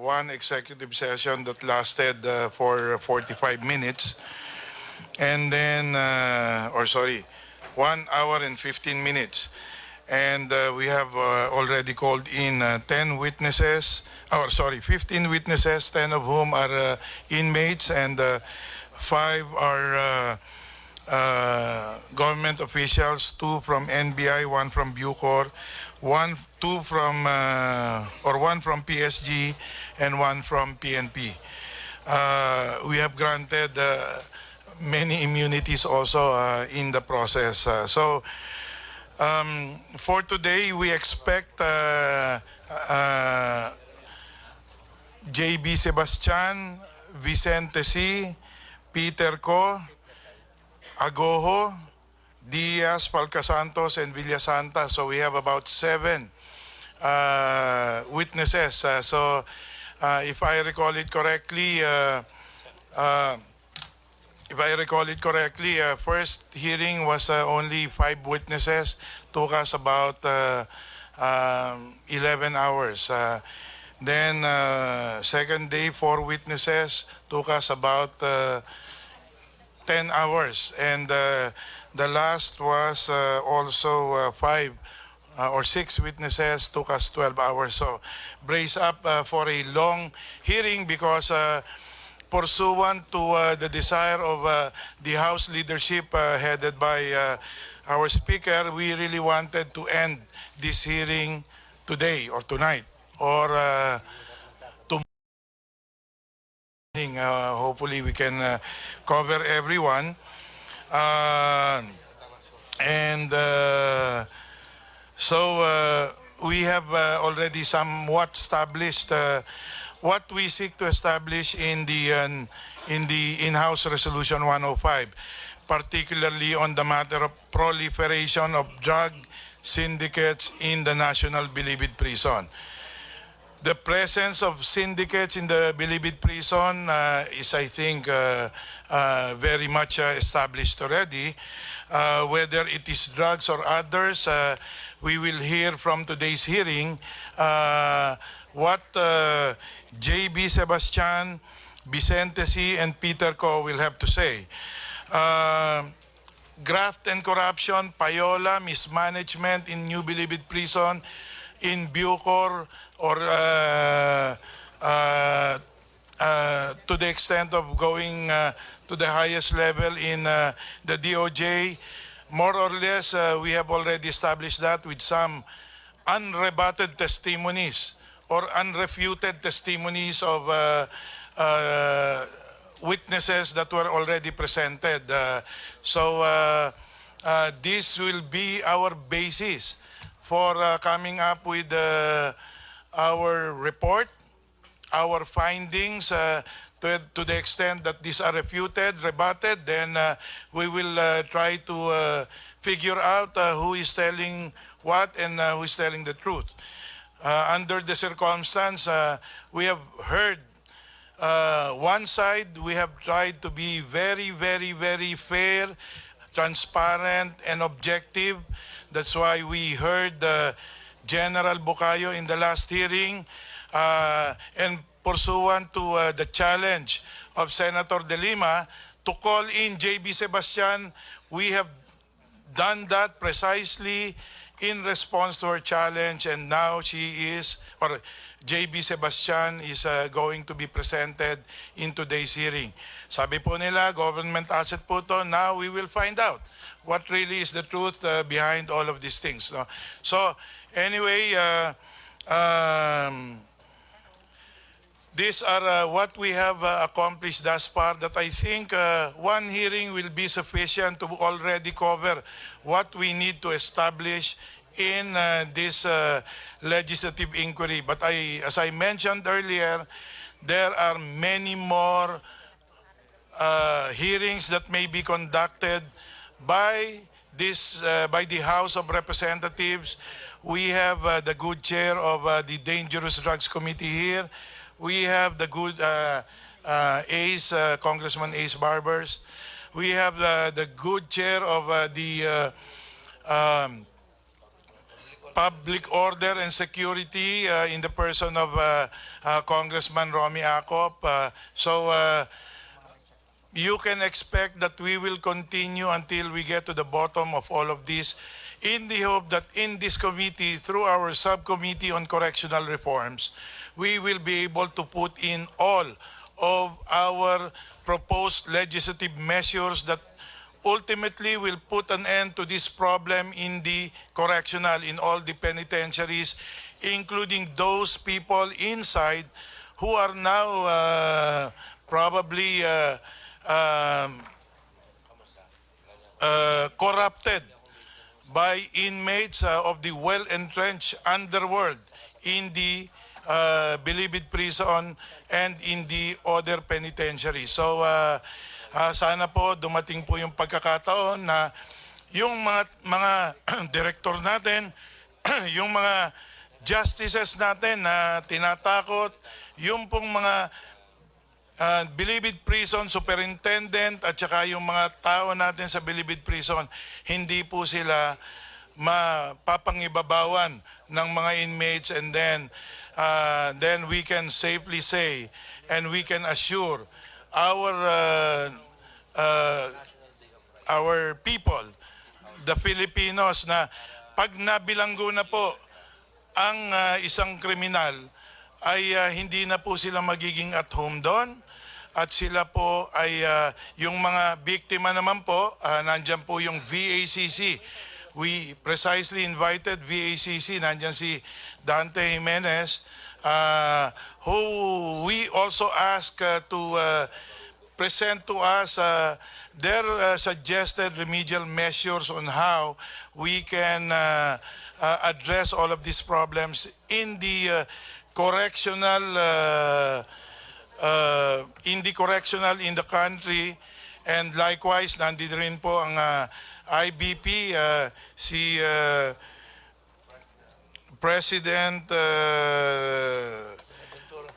one executive session that lasted for 45 minutes. And then, 1 hour and 15 minutes. And we have already called in 10 witnesses, 15 witnesses, 10 of whom are inmates, and 5 are government officials, 2 from NBI, 1 from Bucor, 1 from PSG, and 1 from PNP. We have granted many immunities also in the process. For today, we expect Jaybee Sebastian, Vicente C., Peter Co., Agoho, Diaz, Palcasantos, and Villasanta. So we have about 7 witnesses. If I recall it correctly, first hearing was only 5 witnesses, took us about 11 hours. Then second day, 4 witnesses, took us about 10 hours. And the last was also 5 or 6 witnesses, took us 12 hours. So brace up for a long hearing, because pursuant to the desire of the House leadership headed by our Speaker, we really wanted to end this hearing today or tonight or tomorrow. Hopefully we can cover everyone. We have already somewhat established what we seek to establish in the in-house resolution 105, particularly on the matter of proliferation of drug syndicates in the National Bilibid Prison. The presence of syndicates in the Bilibid Prison is, I think, very much established already. Whether it is drugs or others, we will hear from today's hearing what Jaybee Sebastian, Vicente C., and Peter Co. will have to say. Graft and corruption, payola, mismanagement in New Bilibid Prison, in Bucor, or to the extent of going to the highest level in the DOJ. More or less, we have already established that with some unrebutted testimonies or unrefuted testimonies of witnesses that were already presented. This will be our basis for coming up with our report, our findings. To the extent that these are refuted, rebutted, then we will try to figure out who is telling what and who is telling the truth. Under the circumstance, we have heard one side. We have tried to be very, very, very fair, transparent, and objective. That's why we heard General Bucayo in the last hearing, and pursuant to the challenge of Senator De Lima to call in Jaybee Sebastian, we have done that precisely in response to her challenge, and now Jaybee Sebastian is going to be presented in today's hearing. Sabi po nila, government asset po to. Now we will find out what really is the truth behind all of these things. No? So anyway, these are what we have accomplished thus far, that I think one hearing will be sufficient to already cover what we need to establish in this legislative inquiry. But as I mentioned earlier, there are many more hearings that may be conducted by the House of Representatives. We have the good chair of the Dangerous Drugs Committee here. We have the good Ace, Congressman Ace Barbers. We have the good chair of the public order and security in the person of Congressman Romy Acop. You can expect that we will continue until we get to the bottom of all of this, in the hope that in this committee, through our subcommittee on correctional reforms, we will be able to put in all of our proposed legislative measures that ultimately will put an end to this problem in the correctional, in all the penitentiaries, including those people inside who are now probably corrupted by inmates of the well-entrenched underworld in the Bilibid prison and in the other penitentiaries. So sana po dumating po yung pagkakataon na yung mga direktor natin, yung mga justices natin na tinatakot, yung pong mga Bilibid Prison Superintendent at saka yung mga tao natin sa Bilibid Prison, hindi po sila mapapangibabawan ng mga inmates, and then we can safely say and we can assure our people, the Filipinos, na pag nabilanggo na po ang isang kriminal, ay hindi na po sila magiging at home doon, at sila po ay yung mga biktima naman po, nandyan po yung VACC. We precisely invited VACC, nandyan si Dante Jimenez, who we also ask to present to us their suggested remedial measures on how we can address all of these problems in the correctional in the country. And likewise, nandito rin po ang IBP, si President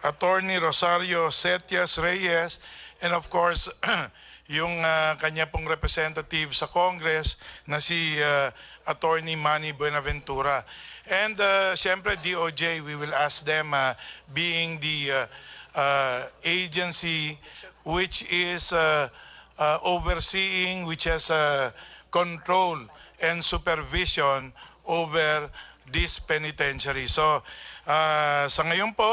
Attorney Rosario Setias Reyes, and of course yung kanya pong representative sa Congress na si Attorney Manny Buenaventura. And siyempre DOJ, we will ask them, being the agency which is overseeing, which has control and supervision over this penitentiary. So sa ngayon po,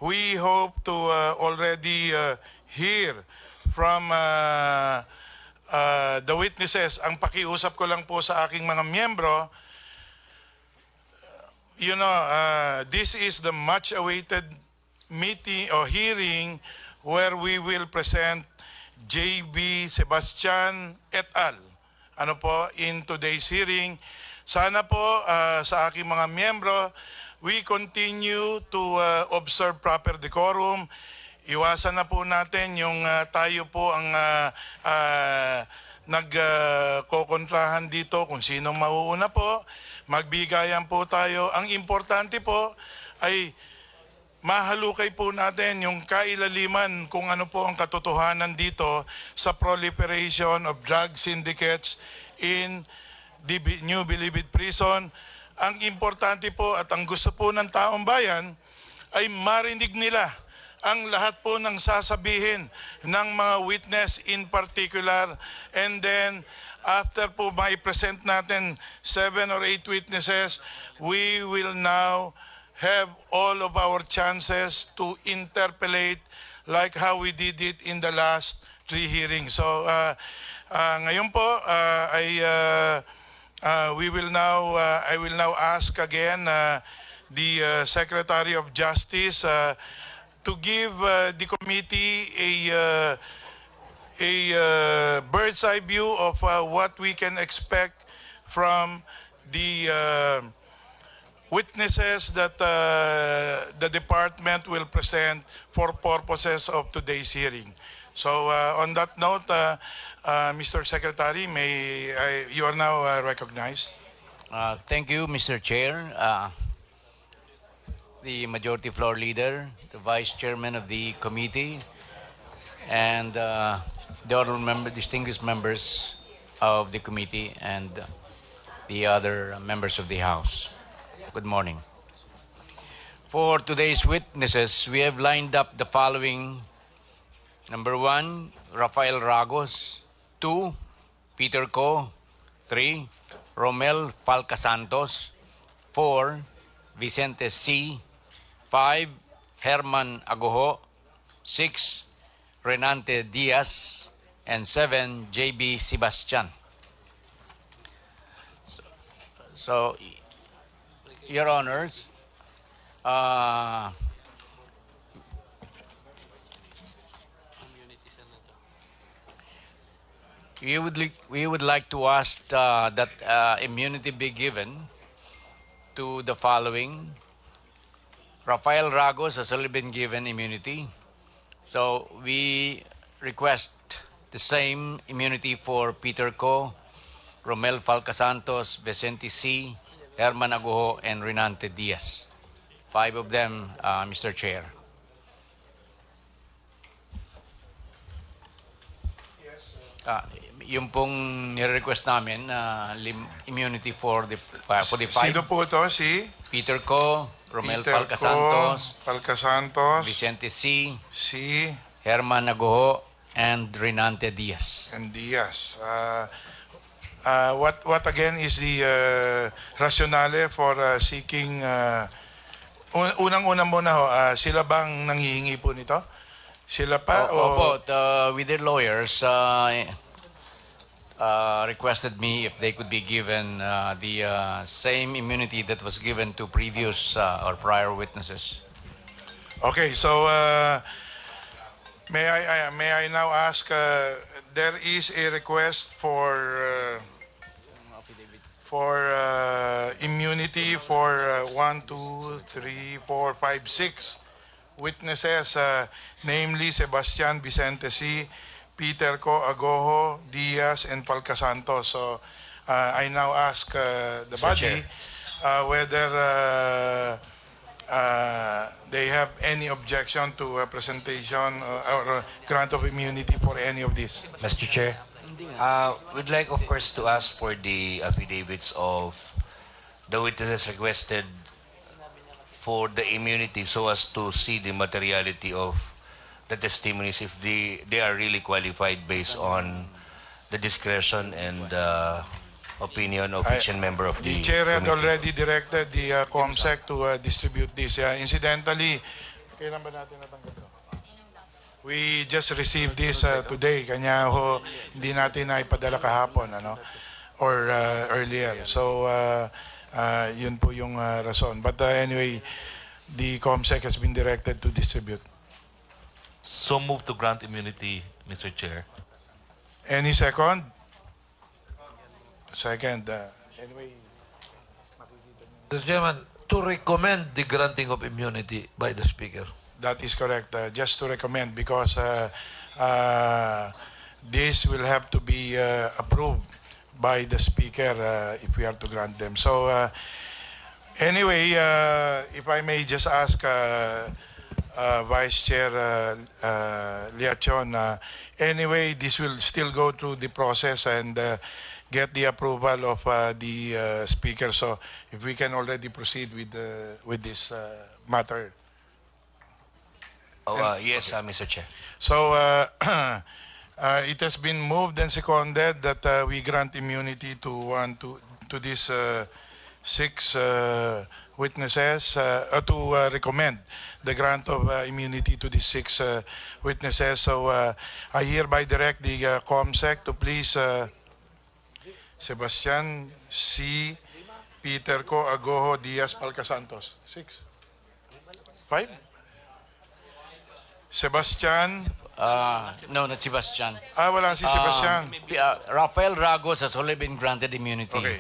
we hope to already hear from the witnesses. Ang pakiusap ko lang po sa aking mga miyembro, you know, this is the much awaited meeting or hearing where we will present Jaybee Sebastian et al. Ano po, in today's hearing. Sana po sa aking mga miyembro, we continue to observe proper decorum. Iwasan na po natin yung tayo po ang nagkokontrahan dito kung sino mauuna po. Magbigayan po tayo. Ang importante po ay mahalukay po natin yung kailaliman kung ano po ang katotohanan dito sa proliferation of drug syndicates in the New Bilibid Prison. Ang importante po at ang gusto po ng taong bayan ay marinig nila ang lahat po ng sasabihin ng mga witness in particular, and then after po mai-present natin 7 or 8 witnesses, we will now have all of our chances to interpellate like how we did it in the last 3 hearings. So ngayon po I will now ask again the Secretary of Justice to give the committee a bird's eye view of what we can expect from the witnesses that the department will present for purposes of today's hearing. So on that note, Mr. Secretary, you are now recognized. Thank you, Mr. Chair. The Majority Floor Leader, the Vice Chairman of the committee, and the honorable distinguished members of the committee, and the other members of the House. Good morning. For today's witnesses, we have lined up the following. Number 1, Rafael Ragos. 2, Peter Co. 3, Romel Falcasantos. 4, Vicente C. 5, Herman Agoho. 6, Renante Diaz. And 7, Jaybee Sebastian. So, Your Honors, we would like to ask that immunity be given to the following. Rafael Ragos has already been given immunity. So we request the same immunity for Peter Co., Romel Falcasantos, Vicente C., Herman Agoho, and Renante Diaz. 5 of them, Mr. Chair. Yung pong nire-request namin, immunity for the 5. Sino po to? Si Peter Co., Romel Peter Falcasantos, Falcasantos, Vicente C., si Herman Agoho, and Renante Diaz. and Diaz. What again is the rationale for seeking unang-una muna ho, sila bang nanghihingi po nito? Sila pa Opo, with their lawyers, requested me if they could be given the same immunity that was given to previous or prior witnesses. Okay, so may I now ask, there is a request for immunity for 1, 2, 3, 4, 5, 6 witnesses, namely Sebastian, Vicente C., Peter Co., Agoho, Diaz, and Falcasantos. So I now ask the body whether they have any objection to a presentation or grant of immunity for any of these. Mr. Chair, we'd like, of course, to ask for the affidavits of the witnesses requested for the immunity so as to see the materiality of the testimonies if they are really qualified based on the discretion and opinion of each member of the The chair had committee. already directed the COMSEC to distribute this. Incidentally, kailan ba natin natanggap ito? We just received this today. Kanya ho, hindi natin na ipadala kahapon, or earlier. So, yun po yung rason. But anyway, the COMSEC has been directed to distribute. So move to grant immunity, Mr. Chair. Any second? Second. Anyway. Mr. Chairman, to recommend the granting of immunity by the Speaker. That is correct. Just to recommend, because this will have to be approved by the Speaker if we are to grant them. So anyway, if I may just ask Vice Chair Liachon, anyway, this will still go through the process and get the approval of the Speaker. So if we can already proceed with this matter. Yes, Mr. Chair. So it has been moved and seconded that we grant immunity to these 6 witnesses, to recommend the grant of immunity to these 6 witnesses. So I hereby direct the COMSEC to please Sebastian C., Peter Co., Agoho, Diaz, Falcasantos. 6? 5? Sebastian. No, not Sebastian. Wala si Sebastian. Rafael Ragos has already been granted immunity. Okay.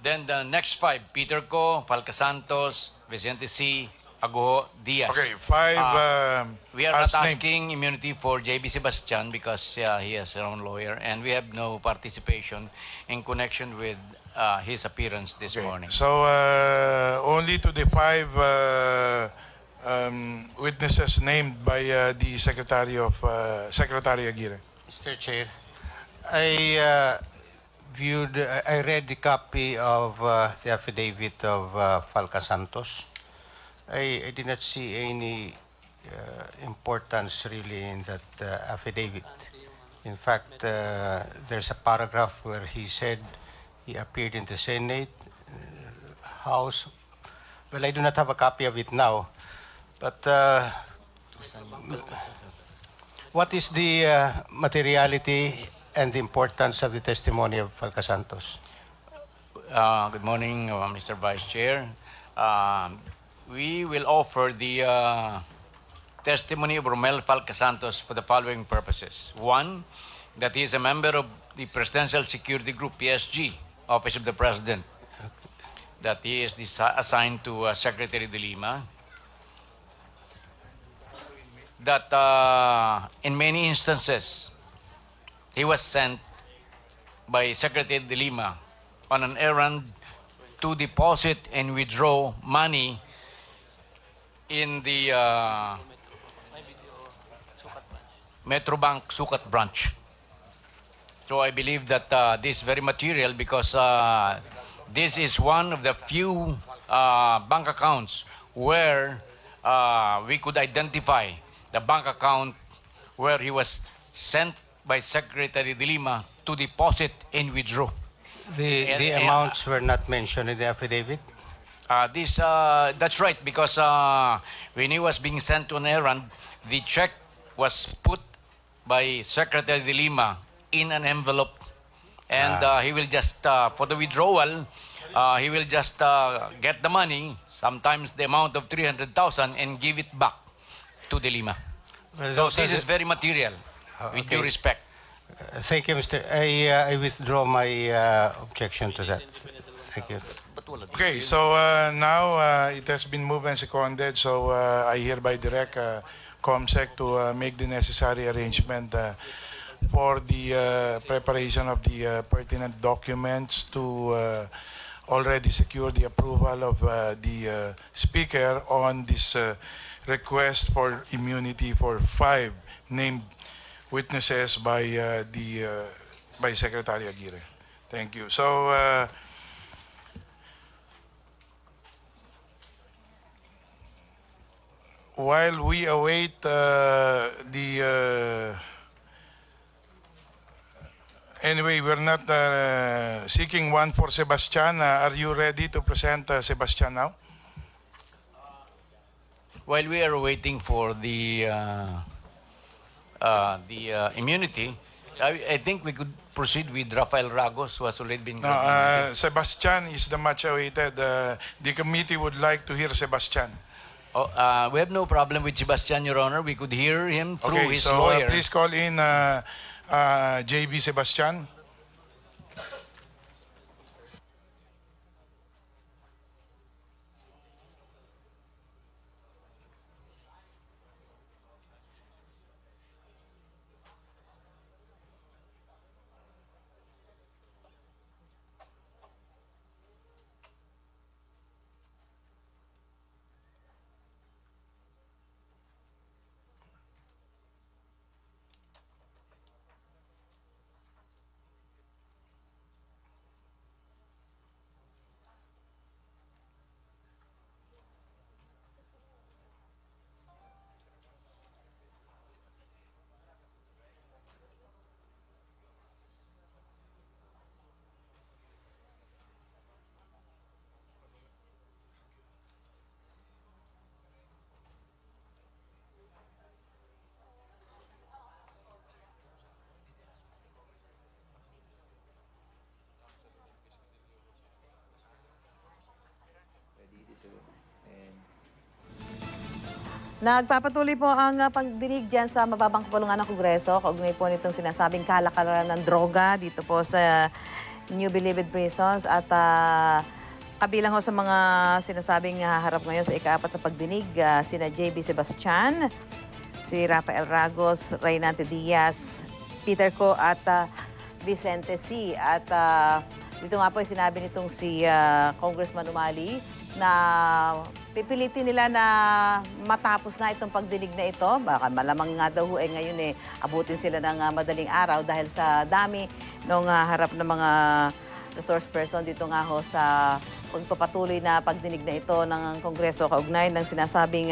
Then the next 5, Peter Co., Falcasantos, Vicente C., Agoho, Diaz. Okay, 5 We are not as named. asking immunity for Jaybee Sebastian because he has his own lawyer and we have no participation in connection with his appearance this morning. So only to the 5 witnesses named by the Secretary Aguirre. Mr. Chair, I viewed, I read the copy of the affidavit of Falca Santos. I did not see any importance really in that affidavit. In fact, there's a paragraph where he said he appeared in the Senate, House. Well, I do not have a copy of it now, but what is the materiality and the importance of the testimony of Falca Santos? Good morning, Mr. Vice Chair. We will offer the testimony of Romel Falca Santos for the following purposes. One, that he is a member of the Presidential Security Group, PSG, Office of the President. That he is assigned to Secretary De Lima. That in many instances, he was sent by Secretary De Lima on an errand to deposit and withdraw money in the Metrobank Sukat branch. So I believe that this is very material because this is one of the few bank accounts where we could identify the bank account where he was sent by Secretary De Lima to deposit and withdraw. The amounts were not mentioned in the affidavit? That's right, because when he was being sent to an errand, the check was put by Secretary De Lima in an envelope. And he will just, for the withdrawal, he will just get the money, sometimes the amount of 300,000, and give it back to De Lima. Well, So those are this is very material, with due okay. respect. Thank you, Mr. I withdraw my objection to that. Thank you. Okay, so now it has been moved and seconded, so I hereby direct COMSEC to make the necessary arrangement for the preparation of the pertinent documents to already secure the approval of the Speaker on this request for immunity for 5 named witnesses by by Secretary Aguirre. Thank you. So while we await anyway, we're not seeking one for Sebastian. Are you ready to present Sebastian now? While we are waiting for the immunity, I think we could proceed with Rafael Ragos, who has already been No, granted. Sebastian is the much awaited. The committee would like to hear Sebastian. We have no problem with Sebastian, Your Honor. We could hear him through Okay, his so lawyer. please call in Jaybee Sebastian. Nagpapatuloy po ang pagdinig dyan sa mababang kapulungan ng Kongreso kaugnay po nitong sinasabing kalakalan ng droga dito po sa New Bilibid Prisons at kabilang ho sa mga sinasabing haharap ngayon sa ika-4 na pagdinig sina Jaybee Sebastian, si Rafael Ragos, Reynante Diaz, Peter Co at Vicente C. At dito nga po sinabi nitong si Congressman Umali na pipilitin nila na matapos na itong pagdinig na ito. Baka malamang nga daw ngayon abutin sila ng madaling araw dahil sa dami ng harap ng mga resource person dito nga ho sa pagpapatuloy na pagdinig na ito ng Kongreso kaugnay ng sinasabing